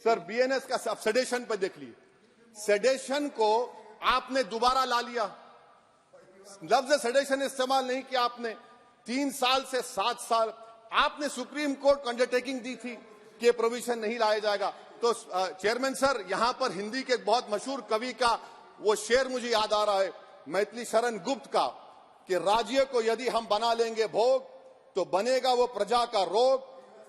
Sir BNS का sedation पे देख लीजिए, सेडेशन को आपने दोबारा ला लिया, लफ्ज सेडेशन इस्तेमाल नहीं किया आपने। 3 साल से 7 साल आपने सुप्रीम कोर्ट को अंडरटेकिंग दी थी कि प्रोविजन नहीं लाया जाएगा। तो चेयरमैन सर, यहां पर हिंदी के एक बहुत मशहूर कवि का वो शेर मुझे याद आ रहा है, मैथिली शरण गुप्त का, कि राज्य को यदि हम बना लेंगे भोग तो बनेगा वो प्रजा का रोग,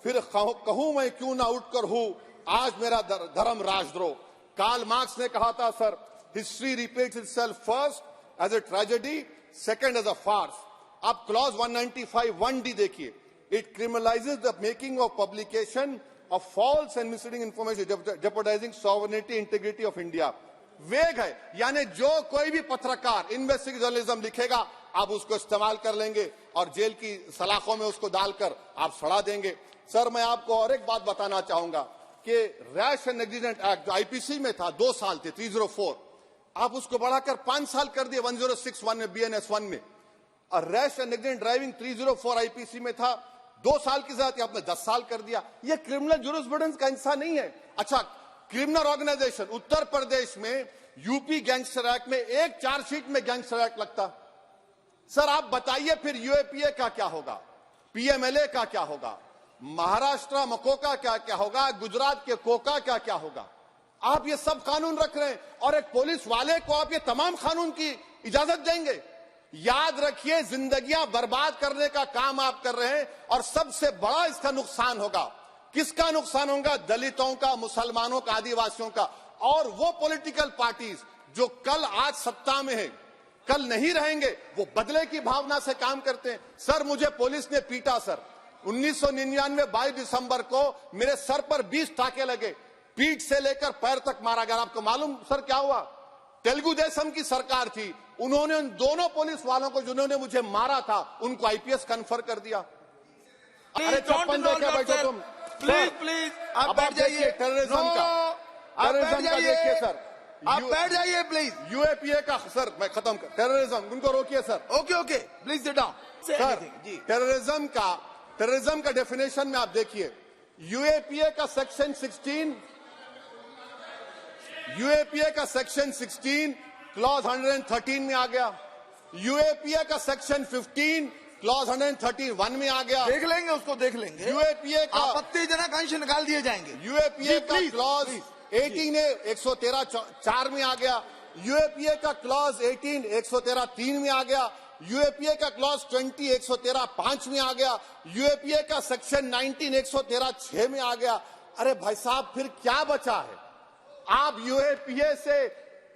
फिर कहूं मैं क्यों ना उठकर हूं आज मेरा धर्म राजद्रोह। कार्ल मार्क्स ने कहा था sir, history repeats itself first as a tragedy, second as a farce. आप क्लॉज 195 1D देखिए, it criminalises the making of publication of false and misleading information jeopardizing sovereignty integrity of India। वेग है, यानी जो कोई भी पत्रकार इन्वेस्टिगेटिव जर्नलिज्म लिखेगा आप उसको इस्तेमाल कर लेंगे और जेल की सलाखों में उसको डालकर आप सड़ा देंगे। सर मैं आपको और एक बात बताना चाहूंगा कि रैश एंड नेग्लिजेंट एक्ट जो आईपीसी में था 2 साल थे 304, आप उसको बढ़ाकर 5 साल कर दिए 1061 में BNS1 में। और rash and negligent driving 304 IPC में था 2 साल की सजा थी, आपने 10 साल कर दिया। ये क्रिमिनल जुरिस्प्रूडेंस का हिस्सा नहीं है। अच्छा, क्रिमिनल ऑर्गेनाइजेशन उत्तर प्रदेश में यूपी गैंगस्टर एक्ट में एक चार्जशीट में गैंगस्टर एक्ट लगता। सर आप बताइए फिर यूएपीए का क्या होगा, पीएमएलए का क्या होगा, महाराष्ट्र मकोका क्या क्या होगा, गुजरात के कोका क्या क्या होगा। आप ये सब कानून रख रहे हैं और एक पुलिस वाले को आप ये तमाम कानून की इजाजत देंगे। याद रखिए, जिंदगियां बर्बाद करने का काम आप कर रहे हैं और सबसे बड़ा इसका नुकसान होगा। किसका नुकसान होगा? दलितों का, मुसलमानों का, आदिवासियों का। और वो पॉलिटिकल पार्टीज जो कल आज सत्ता में है, कल नहीं रहेंगे, वो बदले की भावना से काम करते हैं। सर मुझे पुलिस ने पीटा सर, 1999 22 दिसंबर को मेरे सर पर 20 टाके लगे, पीठ से लेकर पैर तक मारा गया। आपको मालूम सर क्या हुआ? तेलुगु देशम की सरकार थी, उन्होंने उन दोनों पुलिस वालों को जिन्होंने मुझे मारा था उनको आईपीएस कन्फर कर दिया। अरे चप्पन देखे बैठो तुम। प्लीज आप बैठ जाइए। टेररिज्म का देखिए सर, आप बैठ जाइए प्लीज। यूएपीए का सर मैं खत्म कर, टेररिज्म उनको रोकिए सर। Okay please sit down. Sir terrorism का डेफिनेशन में आप देखिए, यूएपीए का सेक्शन 16 क्लॉज 113 में आ गया, यूएपीए का सेक्शन 15 क्लॉज 131 में आ गया। देख लेंगे उसको, देख लेंगे। यूएपीए का आपत्तिजनक अंश निकाल दिए जाएंगे। यूएपीए का क्लॉज 18 113 4 में आ गया, यूएपीए का क्लॉज 18 113 3 में आ गया, यूएपीए का क्लॉज 20 113 5 में आ गया, यूएपीए का सेक्शन 19 113 6 में आ गया। अरे भाई साहब फिर क्या बचा है? आप यूएपीए से,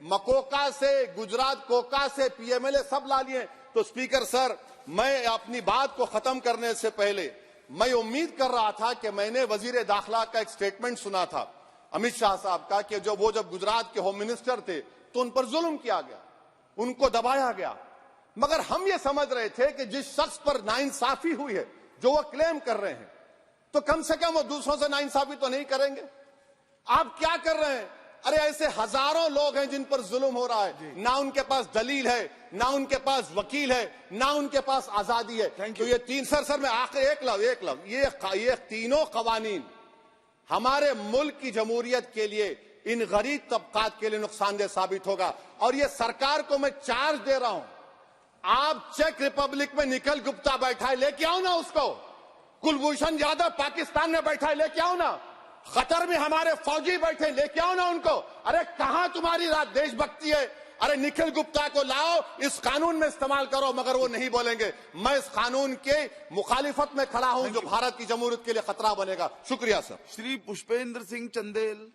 मकोका से, गुजरात कोका से, पीएमएलए सब ला लिए। तो स्पीकर सर, मैं अपनी बात को खत्म करने से पहले मैं उम्मीद कर रहा था कि मैंने वजीर दाखिला का एक स्टेटमेंट सुना था अमित शाह साहब का, कि जब गुजरात के होम मिनिस्टर थे तो उन पर जुल्म किया गया, उनको दबाया गया। मगर हम ये समझ रहे थे कि जिस शख्स पर नाइंसाफी हुई है, जो वो क्लेम कर रहे हैं, तो कम से कम वो दूसरों से नाइंसाफी तो नहीं करेंगे। आप क्या कर रहे हैं? अरे ऐसे हजारों लोग हैं जिन पर जुल्म हो रहा है, ना उनके पास दलील है, ना उनके पास वकील है, ना उनके पास आजादी है। तो ये तीन सर मैं आखिर एक लव ये तीनों कवानीन हमारे मुल्क की जमहूरियत के लिए, इन गरीब तबकात के लिए नुकसानदेह साबित होगा। और ये सरकार को मैं चार्ज दे रहा हूं, आप चेक रिपब्लिक में निखिल गुप्ता बैठा है, लेके आओ ना उसको। कुलभूषण यादव पाकिस्तान में बैठा है, लेके आओ ना। कतर में हमारे फौजी बैठे, लेके आओ ना उनको। अरे कहां तुम्हारी देशभक्ति है? अरे निखिल गुप्ता को लाओ, इस कानून में इस्तेमाल करो। मगर वो नहीं बोलेंगे। मैं इस कानून के मुखालिफत में खड़ा हूं जो भारत की जमहूरियत के लिए खतरा बनेगा। शुक्रिया सर। श्री पुष्पेंद्र सिंह चंदेल।